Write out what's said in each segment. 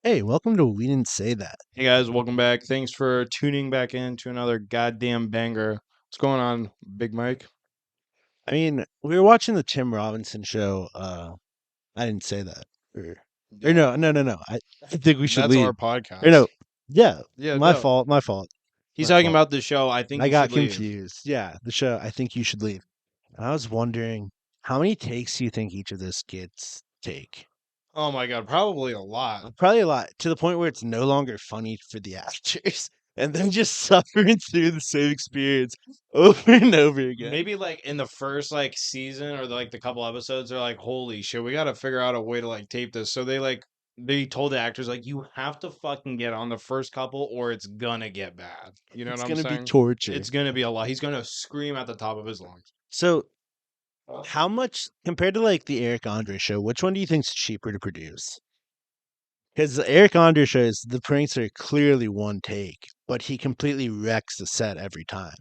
Hey, welcome to We Didn't Say That. Hey guys, welcome back. Thanks for tuning back in to another goddamn banger. What's going on, Big Mike? I mean, we were watching the Tim Robinson show. I didn't say that. Or Yeah, no. I think we should that's leave. our Or podcast. no, yeah, Yeah, my no. fault, my fault, He's my talking fault. about the show. I think I you got should leave. confused. Yeah, the show. I think you should leave. And I was wondering, how many takes do you think each of the skits take? Oh my god, probably a lot. Probably a lot, to the point where it's no longer funny for the actors, and they're just suffering through the same experience over and over again. Maybe like in the first like season or like the couple episodes, they're like, "Holy shit, we got to figure out a way to like tape this." So they told the actors like, "You have to fucking get on the first couple, or it's gonna get bad." You know what It's I'm gonna be saying? torture. It's gonna be a lot. He's gonna scream at the top of his lungs. So, how much compared to like the Eric Andre show, which one do you think's cheaper to produce? Because the Eric Andre shows the pranks are clearly one take, but he completely wrecks the set every time.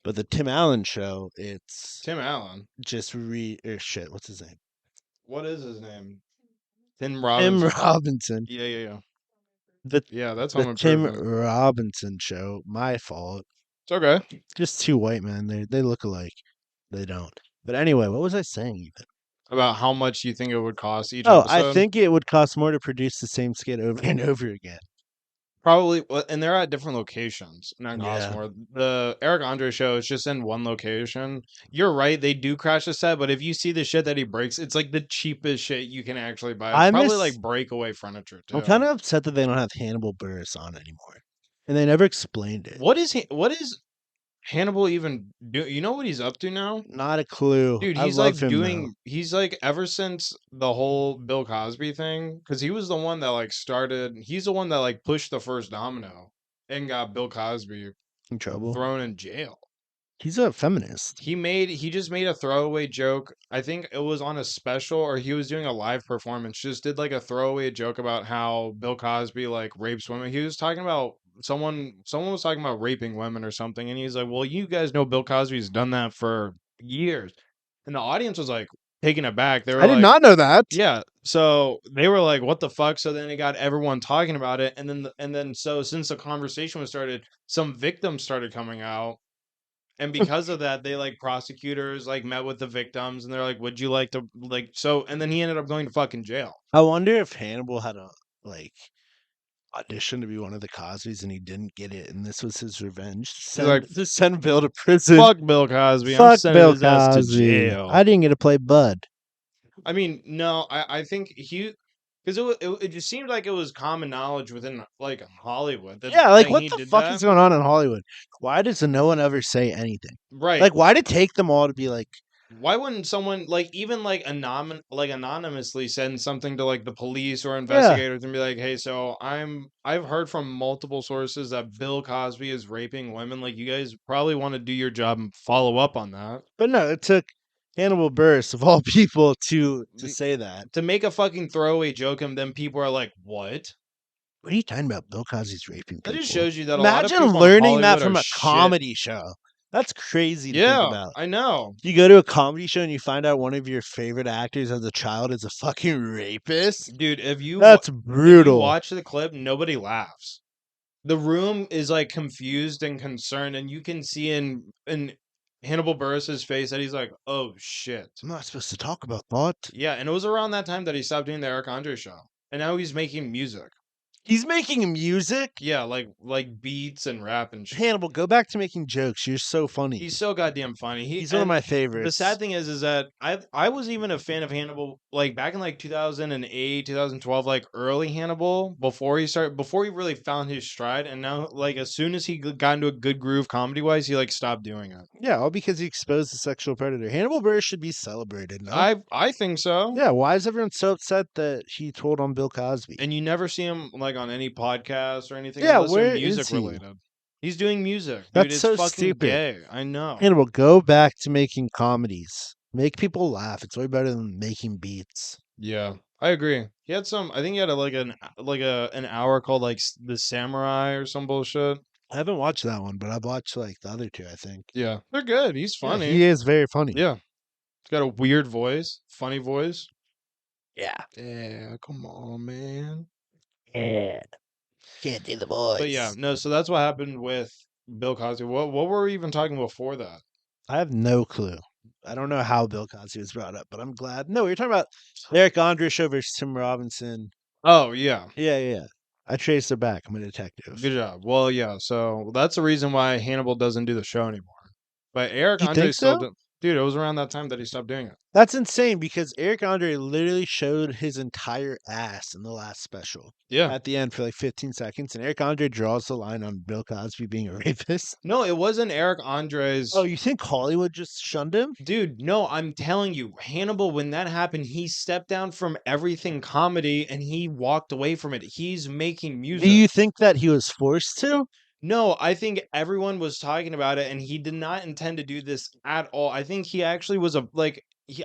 But the Tim Allen show, it's Tim Allen. just shit. What's his name? What is his name? Tim Tim Robinson. Robinson. Yeah. The Yeah, that's the home Tim improvement. Robinson show. My fault. It's okay. Just two white men. They look alike. They don't. But anyway, what was I saying even? About how much you think it would cost each Oh, I episode? think it would cost more to produce the same skit over and over again. Probably, and they're at different locations, not cost Yeah. more. The Eric Andre show is just in one location. You're right, they do crash the set, but if you see the shit that he breaks, it's like the cheapest shit you can actually buy. It's I probably like miss breakaway furniture I'm too. kind of upset that they don't have Hannibal Buress on anymore. And they never explained it. What is Hannibal even do? You know what he's up to now? Not a clue. Dude, I he's love like him though. he's like ever since the whole Bill Cosby thing, because he was the one that like he's the one that like pushed the first domino and got Bill Cosby In trouble. thrown in jail. He's a feminist. He just made a throwaway joke. I think it was on a special or he was doing a live performance, just did like a throwaway joke about how Bill Cosby like rapes women. He was talking about someone was talking about raping women or something, and he's like, "Well, you guys know Bill Cosby's done that for years." And the audience was like taken aback. They were I did like, not know that. "Yeah." So they were like, "What the fuck?" So then it got everyone talking about it, and then so since the conversation was started, some victims started coming out, and because of that, they like prosecutors like met with the victims, and they're like, "Would you like to like so?" And then he ended up going to fucking jail. I wonder if Hannibal had a like audition to be one of the Cosbys and he didn't get it, and this was his revenge. He's like, To send Bill to prison. "Fuck Bill Cosby, I'm Fuck sending Bill his ass to Cosby. jail." I didn't get to play Bud. I mean, no, I think he because it just seemed like it was common knowledge within like Hollywood that Yeah, like that what he the did fuck is that. going on in Hollywood? Why does no one ever say anything? Right. Like, why did it take them all to be like, Why wouldn't someone like even like anonymously send something to like the police or yeah, investigators and be like, "Hey, so I've heard from multiple sources that Bill Cosby is raping women. Like, you guys probably want to do your job and follow up on that." but no, it took Hannibal Buress of all people to The- say that. To make a fucking throwaway joke, and then people are like, "What?" What are you talking about? Bill Cosby's raping That just people. shows you that a lot of Imagine people in learning that Hollywood are from a shit. comedy show. That's crazy to think Yeah, about. I know. You go to a comedy show and you find out one of your favorite actors as a child is a fucking rapist. Dude, That's if you brutal. watch the clip, nobody laughs. The room is like confused and concerned, and you can see in Hannibal Buress's face that he's like, "Oh shit." I'm not supposed to talk about that. Yeah, and it was around that time that he stopped doing the Eric Andre show, and now he's making music. He's making music. Yeah, like beats and rap and shit. Hannibal, go back to making jokes. You're so funny. He's so goddamn funny. He's one of my favorites. The sad thing is that I was even a fan of Hannibal like back in like 2008, 2012, like early Hannibal before he really found his stride, and now like as soon as he got into a good groove comedy wise, he like stopped doing it. Yeah, all because he exposed the sexual predator. Hannibal Buress should be celebrated, no? I think so. Yeah, why is everyone so upset that he told on Bill Cosby? And you never see him like on any podcast or anything Yeah, unless they're where music is he? related. He's doing music, dude. That's It's so fucking stupid. gay. I know. Hannibal, go back to making comedies. Make people laugh. It's way better than making beats. Yeah, I agree. He had some. I think he had an hour called like the Samurai or some bullshit. I haven't watched that one, but I've watched like the other two, I think. Yeah, they're good. He's Yeah, funny. he is very funny. Yeah, he's got a weird voice, funny voice. Yeah. Yeah, come on, man. Can't do the voice. But yeah, no. So that's what happened with Bill Cosby. What were we even talking before that? I have no clue. I don't know how Bill Cosby was brought up, but I'm glad. No, you're talking about Eric Andre show versus Tim Robinson. Oh yeah, Yeah. I traced it back. I'm a detective. good job. Well, yeah. So that's the reason why Hannibal doesn't do the show anymore. But Eric You Andre think still, so? dude. It was around that time that he stopped doing it. That's insane because Eric Andre literally showed his entire ass in the last special Yeah. at the end for like 15 seconds, and Eric Andre draws the line on Bill Cosby being a rapist. No, it wasn't Eric Andre's. Oh, you think Hollywood just shunned him? Dude, no, I'm telling you, Hannibal, when that happened, he stepped down from everything comedy and he walked away from it. He's making Do music. you think that he was forced to? No, I think everyone was talking about it and he did not intend to do this at all. I think he actually was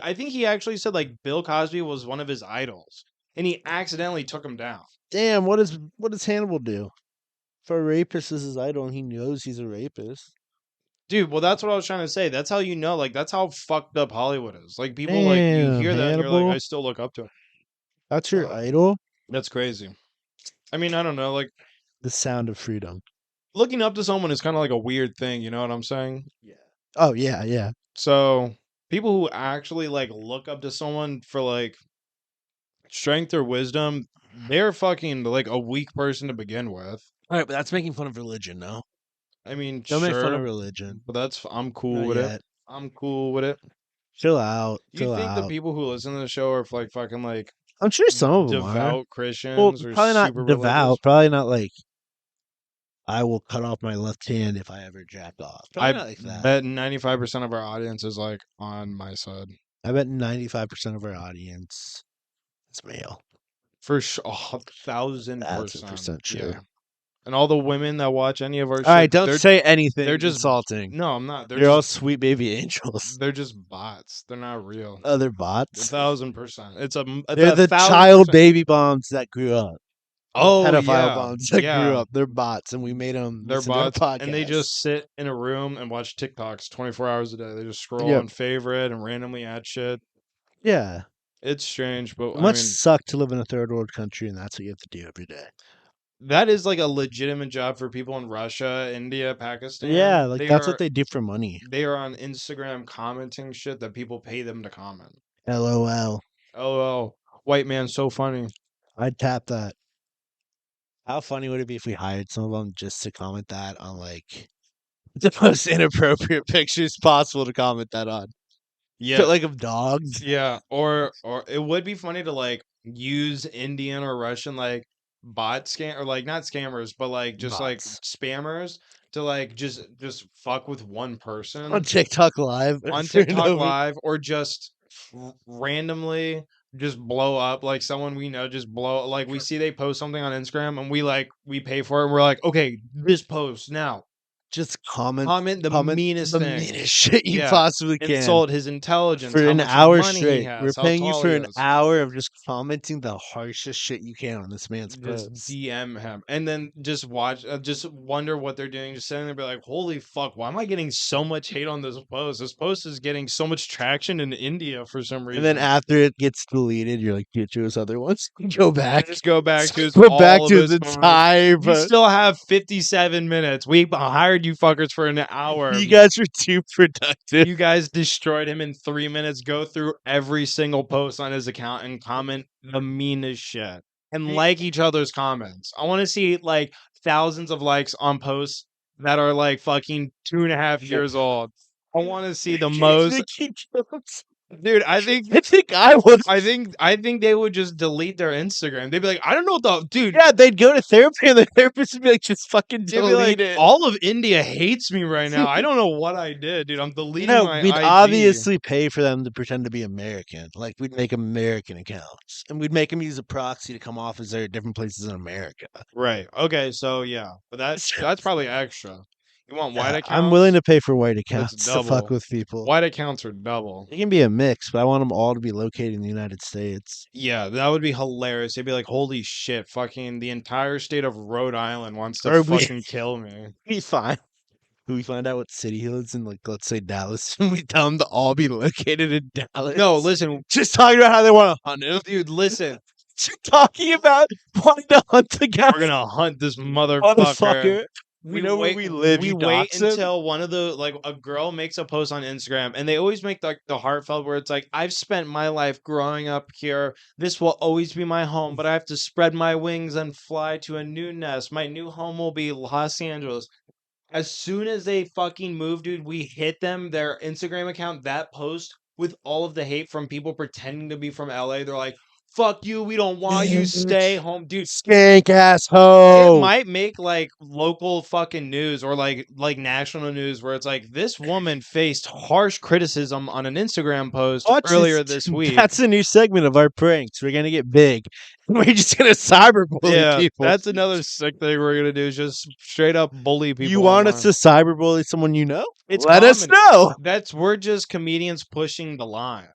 I think he actually said like Bill Cosby was one of his idols and he accidentally took him down. Damn, what does Hannibal do? If a rapist is his idol and he knows he's a rapist. Dude, well, that's what I was trying to say. That's how you know, like, that's how fucked up Hollywood is. Like, people, like, you Damn, hear that and you're like, Hannibal. I still look up to him. That's your idol? That's crazy. I mean, I don't know. Like, The sound of freedom. looking up to someone is kind of like a weird thing. You know what I'm saying? Yeah. Oh, yeah. So, people who actually, like, look up to someone for, like, strength or wisdom, they're fucking, like, a weak person to begin with. All right, but that's making fun of religion, no? I mean, Don't make fun of sure, religion. but I'm cool Not with it. yet. I'm cool with it. Chill out. You Chill think the out. people who listen to the show are, like, fucking, like, I'm sure some of them are. devout Well, Christians or probably not super devout. religious? Probably not like I will cut off my left hand if I ever jack off. Probably I not like that. bet 95% of our audience is like on my side. I bet 95% of our audience is male. For sure, 1,000%. 1,000% sure. Yeah. And all the women that watch any of our All right, shit, don't say anything. they're just insulting. No, I'm not. They're all sweet baby angels. They're just bots. They're not real. Other bots. 1,000%. They're the 1,000%. child baby bombs that grew up. Oh Pedophile yeah, bombs that grew yeah. up. They're bots, and we made them. They're Listen to our bots, and they podcast. just sit in a room and watch TikToks 24 hours a day. They just scroll Yep. on favorite and randomly add shit. Yeah. It's strange, but It I must mean, suck to live in a third world country, and that's what you have to do every day. that is like a legitimate job for people in Russia, India, Pakistan. Yeah, like that's are what they do for money. they are on Instagram commenting shit that people pay them to comment. LOL. Oh, white man, so funny. I'd tap that. How funny would it be if we hired some of them just to comment that on like the most inappropriate pictures possible to comment that on? Yeah, Like of dogs. yeah. Or it would be funny to like use Indian or Russian like bot scam or like not scammers, but like just like Bots. spammers to like just fuck with one person On TikTok Live. on for TikTok no- Live or just randomly just blow up like someone we know just blow like we see they post something on Instagram and we pay for it and we're like, okay, this post now. Just comment Comment the meanest the thing. meanest shit you Yeah. possibly can. Insult his intelligence For how an much hour money he straight. has, We're how paying you tall for he an is. hour of just commenting the harshest shit you can on this man's Just posts. DM him and then just watch, just wonder what they're doing. Just sitting there, be like, "Holy fuck! Why am I getting so much hate on this post? This post is getting so much traction in India for some reason." And then after it gets deleted, you're like, get those other ones. Go back. just go back to his, Go all back of to his the posts. time. You still have 57 minutes. We hired you fuckers for an hour. You guys were too productive. You guys destroyed him in 3 minutes. Go through every single post on his account and comment the meanest shit. And like each other's comments. I want to see like thousands of likes on posts that are like fucking 2.5 years old. I want to see the most. Dude, I think I was. I think they would just delete their Instagram. They'd be like, I don't know what the dude. Yeah, they'd go to therapy and the therapist would be like, just fucking They'd be delete like, it. all of India hates me right now. I don't know what I did, dude. I'm deleting No, my we'd IG. obviously pay for them to pretend to be American. Like, we'd make American accounts. And we'd make them use a proxy to come off as they're at different places in America. Right. Okay, so yeah. But that's probably extra. You want white accounts? I'm willing to pay for white It's accounts to fuck double. with people. White accounts are double. It can be a mix, but I want them all to be located in the United States. Yeah, that would be hilarious. They'd be like, holy shit, fucking the entire state of Rhode Island wants to Or we- fucking kill me. Be fine. We find out what city he lives in, like, let's say Dallas, and we tell them to all be located in Dallas. No, listen, Just talking about how they want to hunt him. dude, listen. talking about wanting to hunt the guy. We're gonna hunt this motherfucker. Motherfucker. We know where we live. We You wait dox him? until one of the like a girl makes a post on Instagram, and they always make like the heartfelt where it's like, I've spent my life growing up here. This will always be my home, but I have to spread my wings and fly to a new nest. My new home will be Los Angeles. As soon as they fucking move, dude, we hit them, their Instagram account, that post with all of the hate from people pretending to be from LA. They're like, fuck you, we don't want you, stay home. Dude, Skank it asshole. might make like local fucking news or like national news where it's like this woman faced harsh criticism on an Instagram post earlier this week. That's a new segment of our pranks. We're gonna get big. We're just gonna cyberbully people. That's another sick thing we're gonna do is just straight up bully people. You want us to cyberbully someone you know? It's Let us know. We're just comedians pushing the line.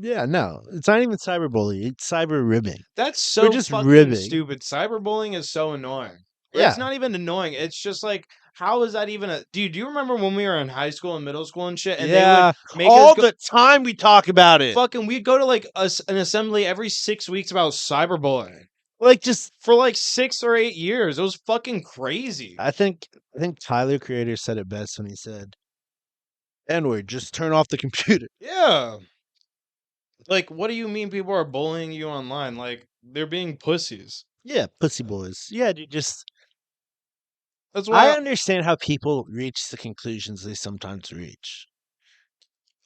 Yeah, no, it's not even cyberbully. It's cyber ribbing. That's so just fucking ribbing. stupid. Cyberbullying is so annoying. Yeah. It's not even annoying. It's just like, how is that even a dude? Do you remember when we were in high school and middle school and shit? And they would make all us go, the time we talk about it. fucking, we'd go to like an assembly every 6 weeks about cyberbullying. Like just For like 6 or 8 years. It was fucking crazy. I think Tyler Creator said it best when he said, N-word, just turn off the computer. Yeah. Like, what do you mean people are bullying you online? Like, they're being pussies. Yeah, pussy boys. Yeah, dude, just That's why I understand how people reach the conclusions they sometimes reach.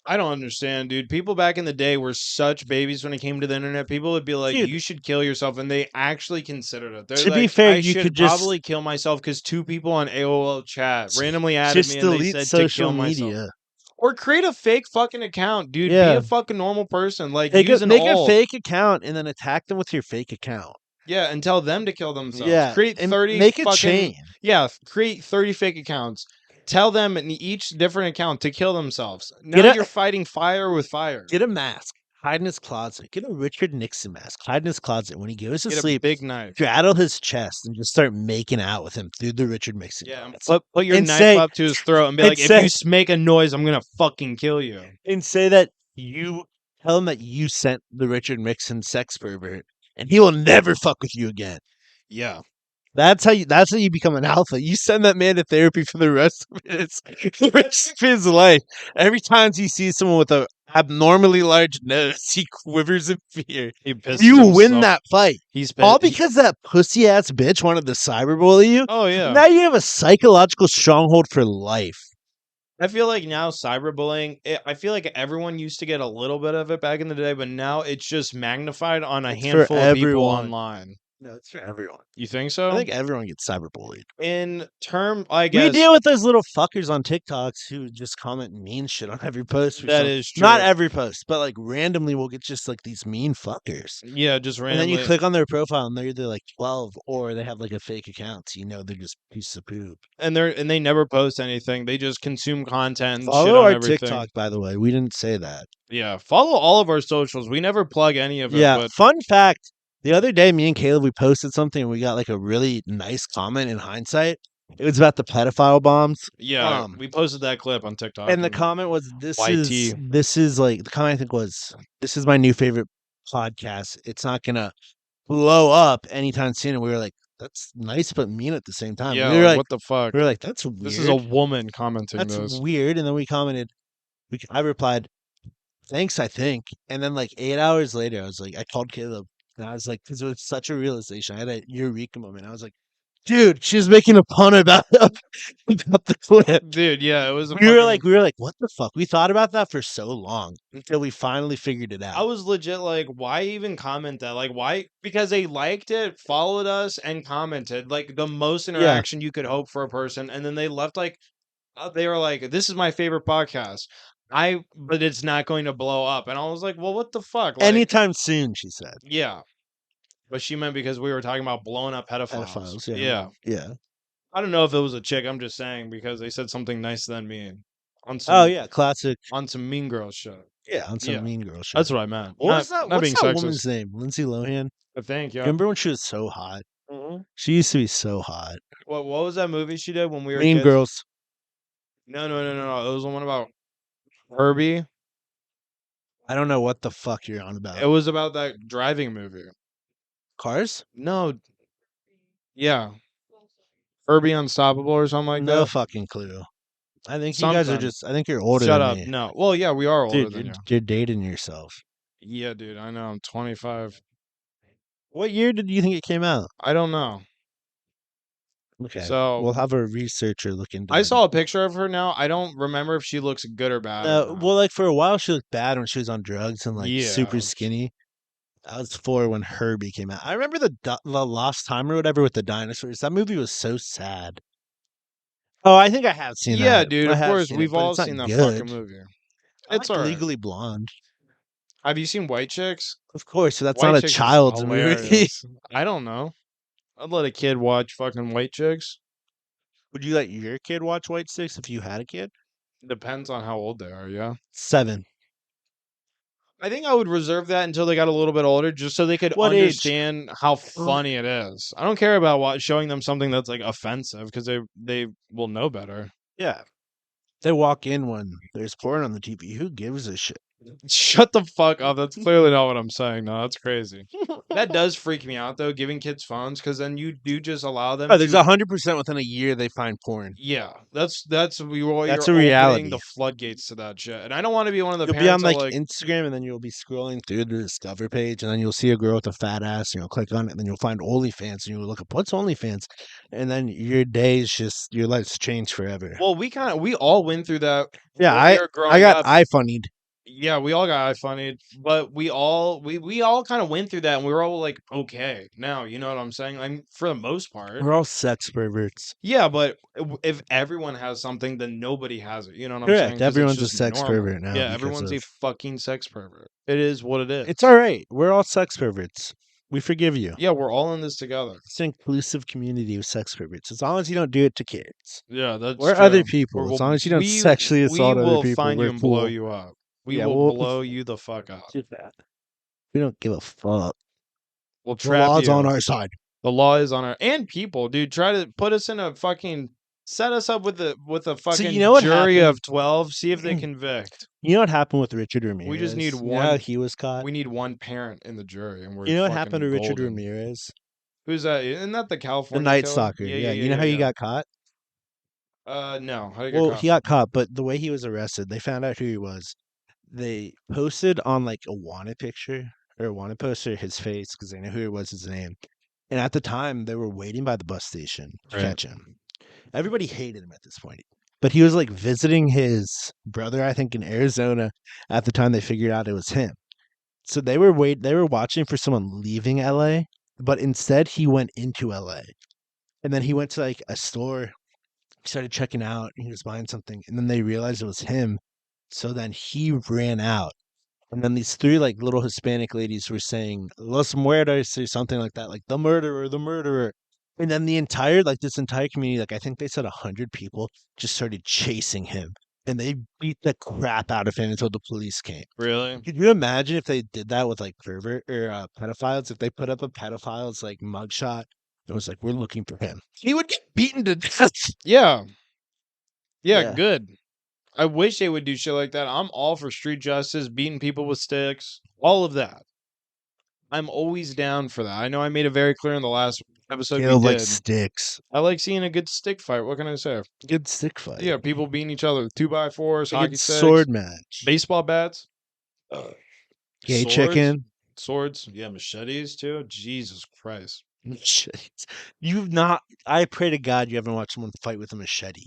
I don't understand, dude. People back in the day were such babies when it came to the internet. People would be like, Dude. "You should kill yourself," and they actually considered it. They're To like, be fair, I you should could just probably kill myself because 2 people on AOL chat randomly added just me and they delete said to social kill myself. media. Or create a fake fucking account, dude. Be Yeah. a fucking normal person. Like Make use an a alt. fake account and then attack them with your fake account. Yeah, and tell them to kill themselves. Yeah, Create and 30 make a fucking chain. Yeah, create 30 fake accounts. Tell them in each different account to kill themselves. Now you're fighting fire with fire. Get a mask. Hide in his closet. Get a Richard Nixon mask. Hide in his closet. When he goes to Get a sleep, big knife. straddle his chest and just start making out with him through the Richard Nixon. Yeah, mask. put your And knife say- up to his throat and be and like, say- if you make a noise, I'm gonna fucking kill you. And say that you tell him that you sent the Richard Nixon sex pervert, and he will never fuck with you again. Yeah. That's how you become an alpha. You send that man to therapy for the rest of his life. Every time he sees someone with a abnormally large nose, he quivers in fear. He pisses You win himself. that fight. He's All because that pussy ass bitch wanted to cyberbully you. Oh yeah. Now you have a psychological stronghold for life. I feel like now cyberbullying, I feel like everyone used to get a little bit of it back in the day, but now it's just magnified on a It's for handful of people everyone. online. No, it's for everyone. You think so? I think everyone gets cyberbullied. In term, I We guess deal with those little fuckers on TikToks who just comment mean shit on every post. that is true. Not every post, but like randomly we'll get just like these mean fuckers. Yeah, just And randomly. then you click on their profile and they're either like 12 or they have like a fake account. So you know they're just piece of poop. and they never post anything. They just consume content and shit Follow on our everything. TikTok, by the way. We didn't say that. Yeah, follow all of our socials. We never plug any of it. Yeah, But fun fact. The other day, me and Caleb, we posted something and we got like a really nice comment in hindsight. It was about the pedophile bombs. yeah, we posted that clip on TikTok. And the comment was, this YT. is like, the comment I think was, this is my new favorite podcast. It's not going to blow up anytime soon. And we were like, that's nice, but mean at the same time. Yeah, we were like, what the fuck? we were like, that's weird. This is a woman commenting That's this. weird. And then we commented, I replied, thanks, I think. And then like 8 hours later, I was like, I called Caleb and I was like, because it was such a realization. I had a eureka moment. I was like, dude, she was making a pun about the clip. Dude, yeah, it was a We were fucking- like, what the fuck? We thought about that for so long until we finally figured it out. I was legit like, why even comment that? Like, why? Because they liked it, followed us, and commented. Like, the most interaction you could hope for a person. And then they left, like, they were like, this is my favorite podcast. But it's not going to blow up. And I was like, well, what the fuck? Like, Anytime soon, she said. yeah. But she meant because we were talking about blowing up pedophiles. Pedophiles, Yeah. Yeah. I don't know if it was a chick. I'm just saying because they said something nicer than me. On some, Oh, yeah. Classic. On some Mean Girls shit. Yeah. On some Yeah. Mean Girl shit. That's what I meant. What was that? Not What's being that sexist. woman's name? Lindsay Lohan? I think, yeah. Remember when she was so hot? Mhm. She used to be so hot. What was that movie she did when we were Mean kids? Girls. No. It was the one about Herbie. I don't know what the fuck you're on about. It was about that driving movie. Cars? No, yeah, Herbie Unstoppable or something like No that. fucking clue. I think you guys are Something. just. I think you're older Shut than up. me, No. Well, yeah, we are older dude. than You're, you. you're dating yourself. Yeah, dude. I know. I'm 25. What year did you think it came out? I don't know. Okay, So we'll have a researcher look into I that. saw a picture of her now. I don't remember if she looks good or bad or No, not. well, like for a while she looked bad when she was on drugs and like super Yeah. skinny. I was 4 when Herbie came out. I remember the Lost Time or whatever with the dinosaurs. That movie was so sad. Oh, I think I have seen Yeah, that. dude. I Of have course, seen it, we've but all it's not seen that fucking good. movie. I It's like alright. Legally Blonde. Have you seen White Chicks? Of course, so that's not White a Chicks is child's movie. hilarious. I don't know. I'd let a kid watch fucking White Chicks. Would you let your kid watch White Sticks if you had a kid? Depends on how old they are, yeah. 7. I think I would reserve that until they got a little bit older, just so they could What age? understand how funny it is. I don't care about showing them something that's like offensive because they will know better. Yeah. They walk in when there's porn on the TV. Who gives a shit? Shut the fuck up. That's clearly not what I'm saying. No, that's crazy. That does freak me out though, giving kids phones, because then you do just allow them Oh, there's to. 100% within a year they find porn. Yeah, you're That's a opening the reality. floodgates to that shit, and I don't want to be one of the You'll be on parents that like like. Instagram and then you'll be scrolling through the discover page and then you'll see a girl with a fat ass and you'll click on it and then you'll find OnlyFans and you'll look up what's OnlyFans and then your days just your life's changed forever. Well, we all went through that Yeah, when we I were I growing got up. iFunnied. Yeah, we all got funny, but we all kind of went through that, and we were all like, okay, now you know what I'm saying. Like for the most part, We're all sex perverts. yeah. But if everyone has something, then nobody has it. You know what I'm saying? Correct. Because it's Everyone's a just sex normal. pervert now Yeah, because everyone's a of fucking sex pervert. It is what it it's is. all right. We're all sex perverts. We forgive you. Yeah, we're all in this together. It's an inclusive community of sex perverts. As long as you don't do it to kids. Yeah, that's We're other true. people. As long as you don't sexually We assault other will people, find you we're and blow cool. you up. We Yeah, will we'll blow you the fuck up. do that. We don't give a fuck. We'll The trap law's on you. our side. The law is on our and people, dude. Try to put us in a fucking set us up with a So you fucking know what jury happened? of 12. See if they convict. You know what happened with Richard We just need Ramirez? You know how one. he was caught? We need one parent in the jury, and we're You know what happened fucking to Richard golden. Ramirez? Who's that? Isn't that the The California Night killer? Stalker. Yeah, Yeah. yeah, You yeah, know yeah, how he yeah. got caught? No. How did he get Well, caught? he got caught, but the way he was arrested, they found out who he was. They posted on like a wanted picture or a wanted poster his face because they knew who it was, his name. And at the time, they were waiting by the bus station to Right. catch him. Everybody hated him at this point. But he was like visiting his brother, I think, in Arizona at the time they figured out it was him. So they were watching for someone leaving LA, but instead he went into LA. And then he went to like a store, started checking out, and he was buying something, and then they realized it was him. So then he ran out. And then these 3 like little Hispanic ladies were saying Los Muertos or something like that, like the murderer, the murderer. And then this entire community, like I think they said 100 people just started chasing him. And they beat the crap out of him until the police came. Really? Could you imagine if they did that with like pervert or pedophiles? If they put up a pedophile's like mugshot, it was like we're looking for him. He would get beaten to death. Yeah. Yeah. Yeah, Good. I wish they would do shit like that. I'm all for street justice, beating people with sticks, all of that. I'm always down for that. I know I made it very clear in the last episode we killed like did. sticks. I like seeing a good stick fight. What can I say? Good stick fight. Yeah, people beating each other with 2x4s, A hockey good sticks, sword match. baseball bats, Gay swords, chicken. swords. Yeah, machetes too. Jesus Christ. Machetes. You've not. I pray to God you haven't watched someone fight with a machete.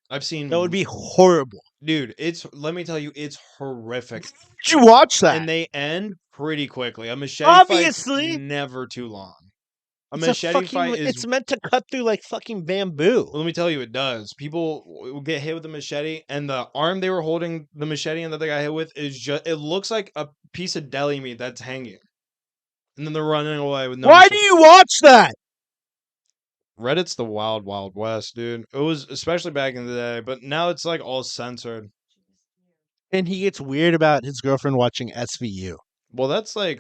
I've seen. That would be horrible. Dude, it's. Let me tell you, it's horrific, Did you watch that? and they end pretty quickly. A machete fight's Obviously, never too long. A it's a machete fucking. fight is. It's meant to cut through like fucking bamboo. Let me tell you, it does. People will get hit with a machete, and the arm they were holding the machete and that they got hit with is just. It looks like a piece of deli meat that's hanging, and then they're running away with no. Why do you watch that? Reddit's the wild, wild west, dude. It was especially back in the day, but now it's like all censored. And he gets weird about his girlfriend watching SVU. Well, that's like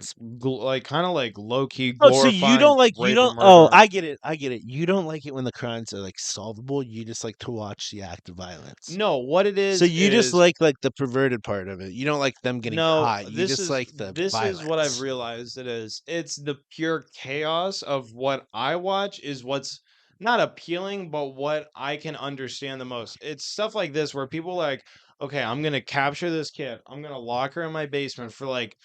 kind of like low key Oh, so you glorifying don't like you rape and don't oh, murder. I get it, I get it. You don't like it when the crimes are, like, solvable, you just like to watch the act of violence. No, what it So you just is like, the perverted part of it. You don't like them getting no, caught, you just like the this is what I've violence. realized it is. It's the pure chaos of what I watch is what's not appealing, but what I can understand the most. It's stuff like this where people are like, okay, I'm gonna capture this kid. I'm gonna lock her in my basement for like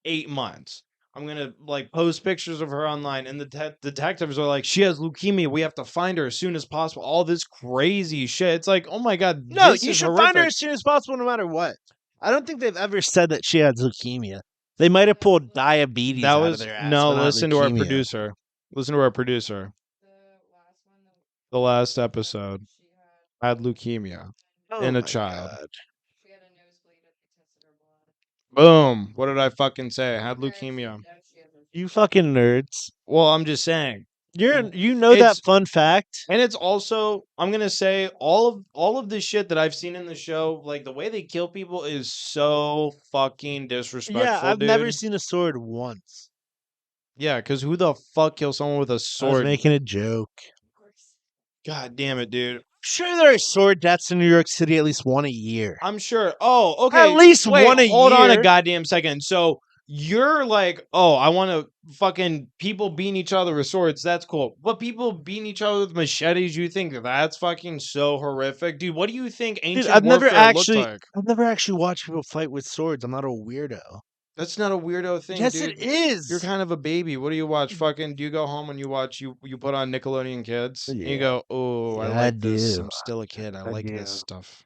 8 months. I'm gonna like post pictures of her online, and the detectives are like, she has leukemia. We have to find her as soon as possible. All this crazy shit. It's like, oh my god, No, this you is should find her horrific. as soon as possible no matter what. I don't think they've ever said that she had leukemia. They might have pulled diabetes That out of was their ass, no. but not Listen to our leukemia. producer. Listen to our producer. The last episode had leukemia Oh in a my child. god. Boom. What did I fucking say? Had leukemia. You fucking nerds. Well, I'm just saying. You know that It's fun fact? And it's also, I'm gonna say, all of the shit that I've seen in the show, like the way they kill people is so fucking Yeah, disrespectful, I've never dude. seen a sword once. Yeah, because who the fuck kills someone with a I was sword? making a joke. God damn it, dude. Sure, there are sword deaths in New York City at least one a year. I'm sure. Oh, At okay. least Wait, one a hold on a year. goddamn second. So you're like, oh, I want to fucking people beating each other with swords. That's cool. But people beating each other with machetes, you think that's fucking so horrific, dude? What do you think Dude, ancient warfare looked like? I've never actually watched people fight with swords. I'm not a weirdo. That's not a weirdo thing, Yes, it dude. You're is. kind of a baby. What do you watch? Fucking, do you go home and you watch you put on Nickelodeon Kids and you Yeah, go, "Oh, I yeah, I like this. do. I'm still a kid. I I like this do. stuff.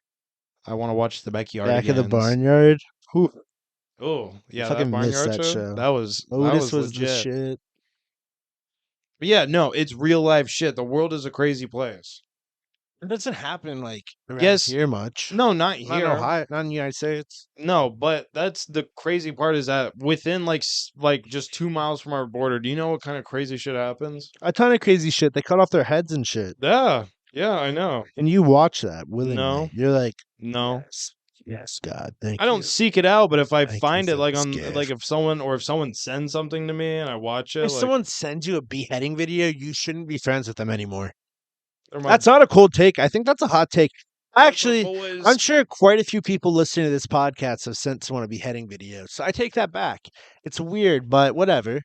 I want to watch the Back of the Backyardigans." Barnyard. Whew, Oh, I yeah, that fucking miss Barnyard that show. show. That Otis was was the legit. shit. But yeah, no, it's real life shit. The world is a crazy place. It doesn't happen like around Yes, here much. no, not Not in here. Ohio, not in the United States. No, but that's the crazy part is that within like just 2 miles from our border. Do you know what kind of crazy shit happens? A ton of crazy shit. They cut off their heads and shit. Yeah, yeah, I know. And you watch that No, willingly. You're like, no. yes, yes, God, I thank don't you. seek it out, but if I Thank you find it for like this on like gift. if someone sends something to me and I watch it, If like someone sends you a beheading video, you shouldn't be friends with them anymore. they're my That's not a cold take. I think that's a hot take. that's my Actually, I'm boys. sure quite a few people listening to this podcast have sent someone a beheading video. So I take that back. It's weird, but whatever.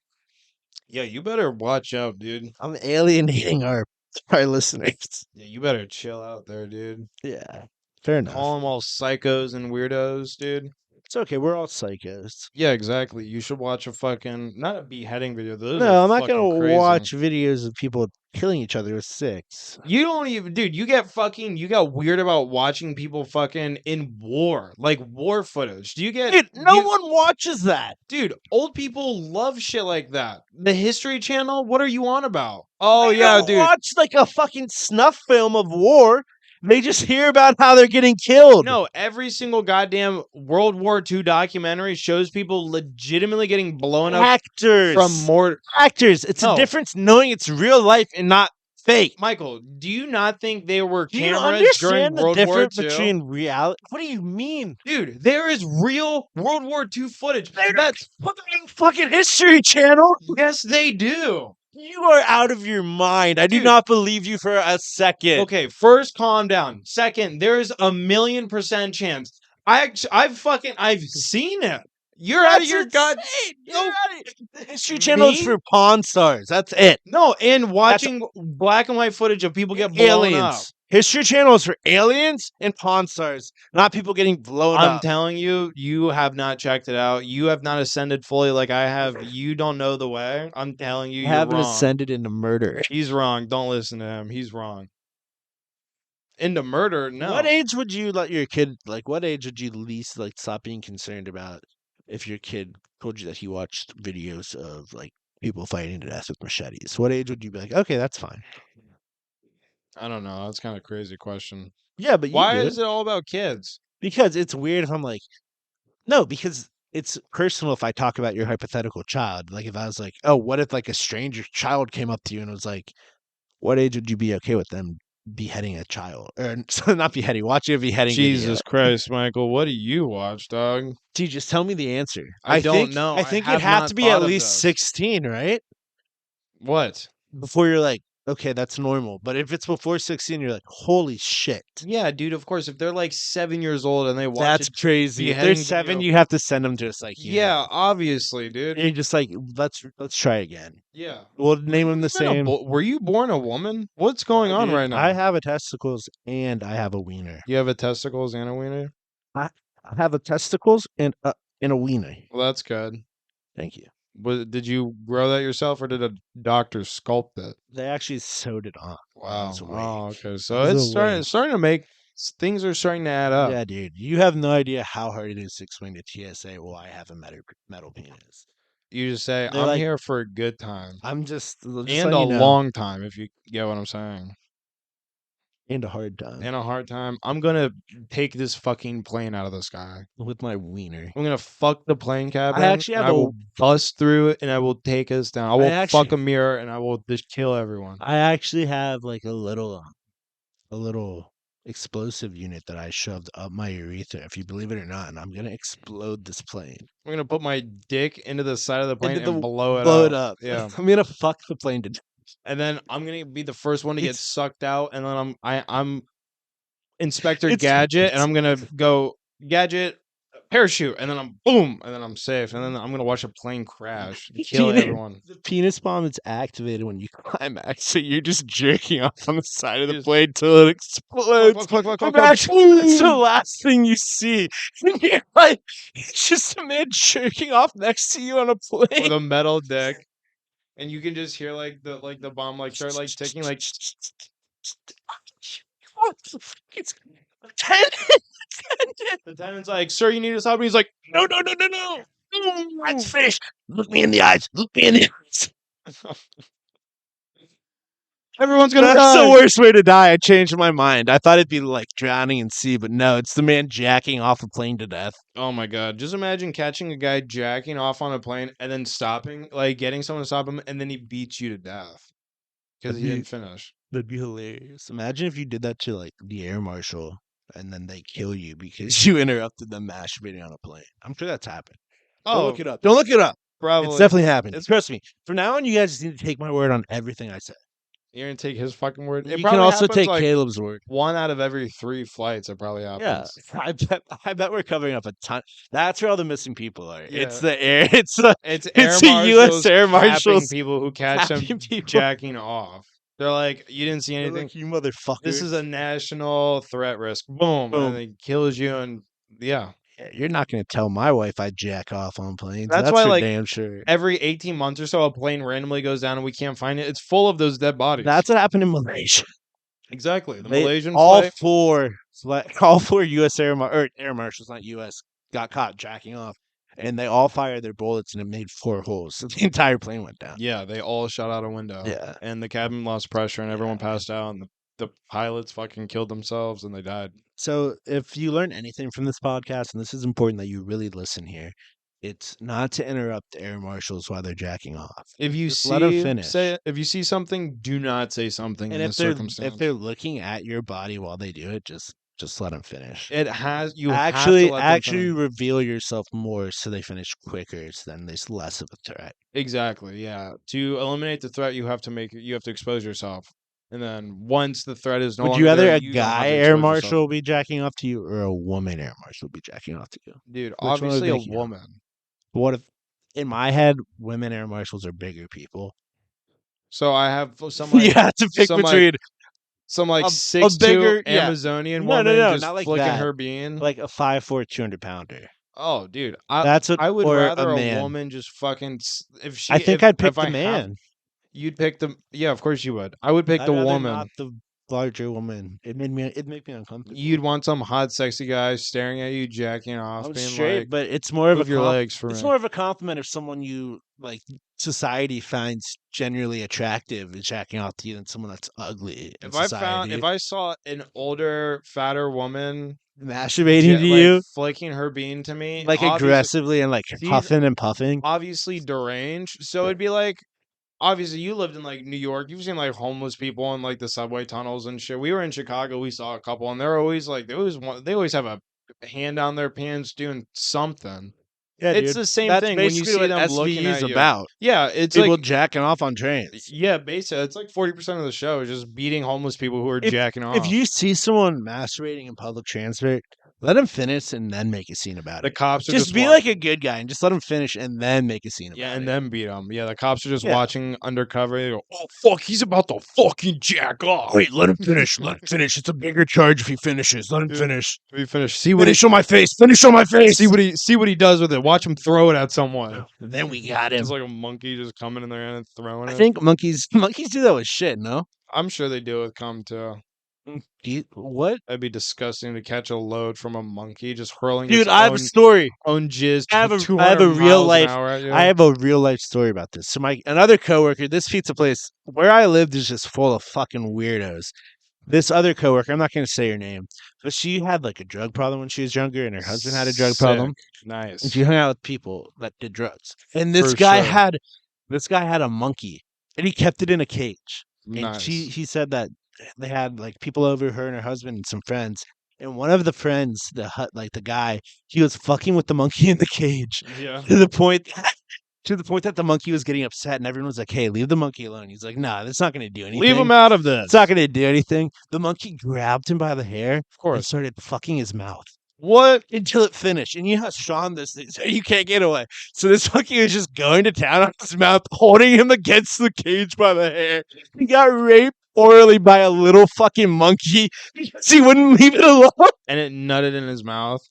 Yeah, you better watch out, dude. I'm alienating our listeners. Yeah, you better chill out there, dude. Yeah, fair enough. Call them all psychos and weirdos, dude. It's okay. We're all psychos. Yeah, exactly. You should watch a fucking not a beheading video. Those are No, I'm not gonna fucking crazy. watch videos of people killing each other with sticks. You don't even, dude. You got weird about watching people fucking in war, like war footage. Dude, no one watches that. Dude, old people love shit like that. The History Channel, what are you on about? Oh They yeah, don't dude. watch like a fucking snuff film of war. They just hear about how they're getting killed. No, every single goddamn World War II documentary shows people legitimately getting blown up Actors. from more Actors. It's a No. difference knowing it's real life and not fake. Michael, do you not think there were Do you cameras during understand the World War difference II? between reality? What do you mean? Dude, there is real World War II footage. That's fucking fucking History Channel. Yes, they do. You are out of your mind. I do Dude. not believe you for a second. Okay, first, calm down. Second, there's a 1,000,000% chance. I've seen it. You're out of your god. No, The History Channel is Me? for Pawn Stars. That's it. No, and watching black and white footage of people get blown up. Aliens. History Channel is for aliens and Pawn Stars, not people getting blown I'm up. telling you, you have not checked it out. You have not ascended fully like I have. You don't know the way. I'm telling you, I you're haven't wrong. ascended into murder. He's wrong. Don't listen to him. He's wrong. Into murder? No. What age would you let your kid, like, what age would you least, like, stop being concerned about if your kid told you that he watched videos of, like, people fighting to death with machetes? What age would you be like, okay, that's fine? I don't know. That's kind of a crazy question. Yeah, but you Why do. is it all about kids? Because it's weird if I'm like, no, because it's personal if I talk about your hypothetical child. Like, if I was like, oh, what if, like, a stranger child came up to you and was like, what age would you be okay with them beheading a child, or not beheading, watching a beheading video. Jesus Christ, Michael, what do you watch, dog? Dude, just tell me the answer. I don't know. I I think it have had to not be at thought of least this. 16, right? What? Before you're like, okay, that's normal. But if it's before 16, you're like, holy shit. Yeah, dude, of course, if they're like 7 years old and they watch That's a crazy. If they're beheading 7, video, you have to send them to a psych unit. yeah, obviously, dude. You're just like, let's try again. Yeah. We'll name them the same. Were you born a woman? What's going on Dude, right now? I have a testicles and I have a wiener. You have a testicles and a wiener? I have a testicles and a wiener. Well, that's good. Thank you. Did you grow that yourself, or did a doctor sculpt it? They actually sewed it on. Wow. It's a wig. Oh, okay. So It's a it's starting to make things are starting to add up. Yeah, dude. You have no idea how hard it is to explain to TSA why I have a metal penis. You just say, They're "I'm like- here for a good time I'm just and letting a you know. long time," if you get what I'm saying. And a hard time. And a hard time. I'm gonna take this fucking plane out of the sky. With my wiener. I'm gonna fuck the plane cabin. actually and have I a- will bust through it, and I will take us down. I will fuck actually- a mirror, and I will just kill everyone. I actually have like a little explosive unit that I shoved up my urethra, if you believe it or not, and I'm gonna explode this plane. I'm gonna put my dick into the side of the plane and blow it up. up. Yeah. I'm gonna fuck the plane to death. And then I'm gonna be the first one to get It's- sucked out, and then I'm Inspector It's- Gadget, and I'm gonna go Gadget parachute, and then I'm boom, and then I'm safe, and then I'm gonna watch a plane crash and kill Penis- everyone. The penis bomb is activated when you climax, so you're just jerking off on the side of the Just- plane till it explodes. Fuck, fuck, fuck, fuck, fuck. Imagine that's the last thing you see. And you're like, it's just a man jerking off next to you on a plane. With a metal dick, and you can just hear the bomb start ticking like. What the fuck is The tenant's like, "Sir, you need to stop." And he's like, "No, no, no, no, no." Let's finish. Look me in the eyes. Look me in the eyes. Everyone's gonna That's die. the worst way to die. I changed my mind. I thought it'd be like drowning in sea, but no, it's the man jacking off a plane to death. Oh my god! Just imagine catching a guy jacking off on a plane and then stopping, like getting someone to stop him, and then he beats you to death because he didn't finish. That'd be hilarious. Imagine if you did that to like the air marshal and then they kill you because you interrupted them masturbating on a plane. I'm sure that's happened. Don't look it up. Don't look it up. Probably. It's definitely happened. It's- Trust me. From now on, you guys just need to take my word on everything I said. You're gonna take his fucking word. You can also take Caleb's word. 1 out of every 3 flights. It probably Yeah, happens. I bet we're covering up a ton. That's where all the missing people are. Yeah. It's the air. It's the It's It's the the US Air Marshals people who catch him capping people. jacking off. They're like, "You didn't see They're anything. like, you motherfucker. This is a national threat risk." Boom, Boom. and he kills you, and yeah. You're not going to tell my wife I jack off on planes. That's That's why, for like, damn sure. Every 18 months or so, a plane randomly goes down and we can't find it. It's full of those dead bodies. That's what happened in Malaysia. exactly the They- Malaysian all flight. all four U.S. Air Marshals, not U.S., got caught jacking off, and they all fired their bullets, and it made 4 holes. So the entire plane went down. Yeah, they all shot out a window. Yeah. And the cabin lost pressure, and everyone passed out, and the pilots fucking killed themselves, and they died. So if you learn anything from this podcast, and this is important that you really listen here, it's not to interrupt air marshals while they're jacking off. If you Just let 'em see finish. if you see something, do not say something And in if this they're circumstance. if they're looking at your body while they do it, just let them finish. It has you Actually, have to let them actually finish. reveal yourself more so they finish quicker. So then there's less of a threat. Exactly, yeah. To eliminate the threat, you have to expose yourself, and then once the threat is no Would longer you rather there, a you don't have guy to air expose marshal yourself. be jacking off to you, or a woman air marshal be jacking off to you? Dude, one would obviously a make you- woman. What if, in my head, women air marshals are bigger people? So I have some like You have to pick some, like, between some like a 6'2" bigger- yeah. Amazonian No, no, woman no, just not like flicking that. her bean. like a 5'4", 200-pounder. Oh, dude, That's what I would or rather a a man. woman just fucking if she. I think if, I'd pick if the I have- man. You'd pick the of course you would. I would pick I'd the rather woman. not the larger woman. It made me uncomfortable. You'd want some hot, sexy guy staring at you, jacking off, I'm being straight, like, but it's more of a "Move your com- legs for It's me." more of a compliment if someone you like society finds generally attractive is jacking off to you than someone that's ugly. In If I society. saw an older, fatter woman Masturbating to you flicking her bean to me, like obviously- aggressively and like She's- huffing and puffing. obviously deranged. So it'd be like, obviously you lived in like New York. You've seen like homeless people in like the subway tunnels and shit. We were in Chicago. We saw a couple, and they're always like they always have a hand down their pants doing something. Yeah, It's dude. the same That's thing when you basically see what them looking SVU is at you. about. Yeah, it's People like jacking off on trains. yeah, basically it's like 40% of the show is just beating homeless people who are If jacking if off. you see someone masturbating in public transport, let them finish and then make a scene about The it. cops are Just just be like a good guy and just let them finish and then make a scene yeah, about and it. then beat them. Yeah, the cops are just Yeah. watching undercover. They go, "Oh fuck, he's about to fucking jack off." Wait, let him finish. Let him finish. It's a bigger charge if he finishes. Let him Dude, finish. we finish. See what he Finish on my face. Finish on my face. see what he does with it. Watch him throw it at someone. Then we got him. Just like a monkey just coming in there and throwing I it. think monkeys do that with shit, no? I'm sure they do it with cum too. What? That'd be disgusting to catch a load from a monkey just hurling its Dude, I have a story. own jizz I have a 200 real miles an life hour at you. I have a real life story about this. So another coworker, this pizza place where I lived is just full of fucking weirdos. This other coworker, I'm not going to say her name, but she had like a drug problem when she was younger, and her husband had a drug problem, Sick. Nice. and she hung out with people that did drugs. And For sure. this guy had a monkey, and he kept it in a cage. And Nice. he said that they had like people over, her and her husband and some friends. And one of the friends, the guy, he was fucking with the monkey in the cage Yeah. to the point that the monkey was getting upset, and everyone was like, "Hey, leave the monkey alone." He's like, "Nah, that's not going to do anything. Leave him out of this. It's not going to do anything." The monkey grabbed him by the hair Of and course. started fucking his mouth What? until it finished. And you know how strong this is. You can't get away. So this monkey was just going to town on his mouth, holding him against the cage by the hair. He got raped orally by a little fucking monkey because he wouldn't leave it alone. And it nutted in his mouth.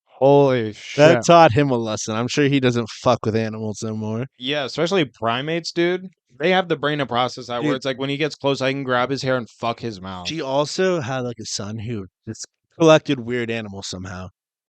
Holy shit. That taught him a lesson. I'm sure he doesn't fuck with animals no more. Yeah, especially primates, dude. They have the brain to process that where Dude. it's like when he gets close, I can grab his hair and fuck his mouth. She also had like a son who just collected weird animals somehow.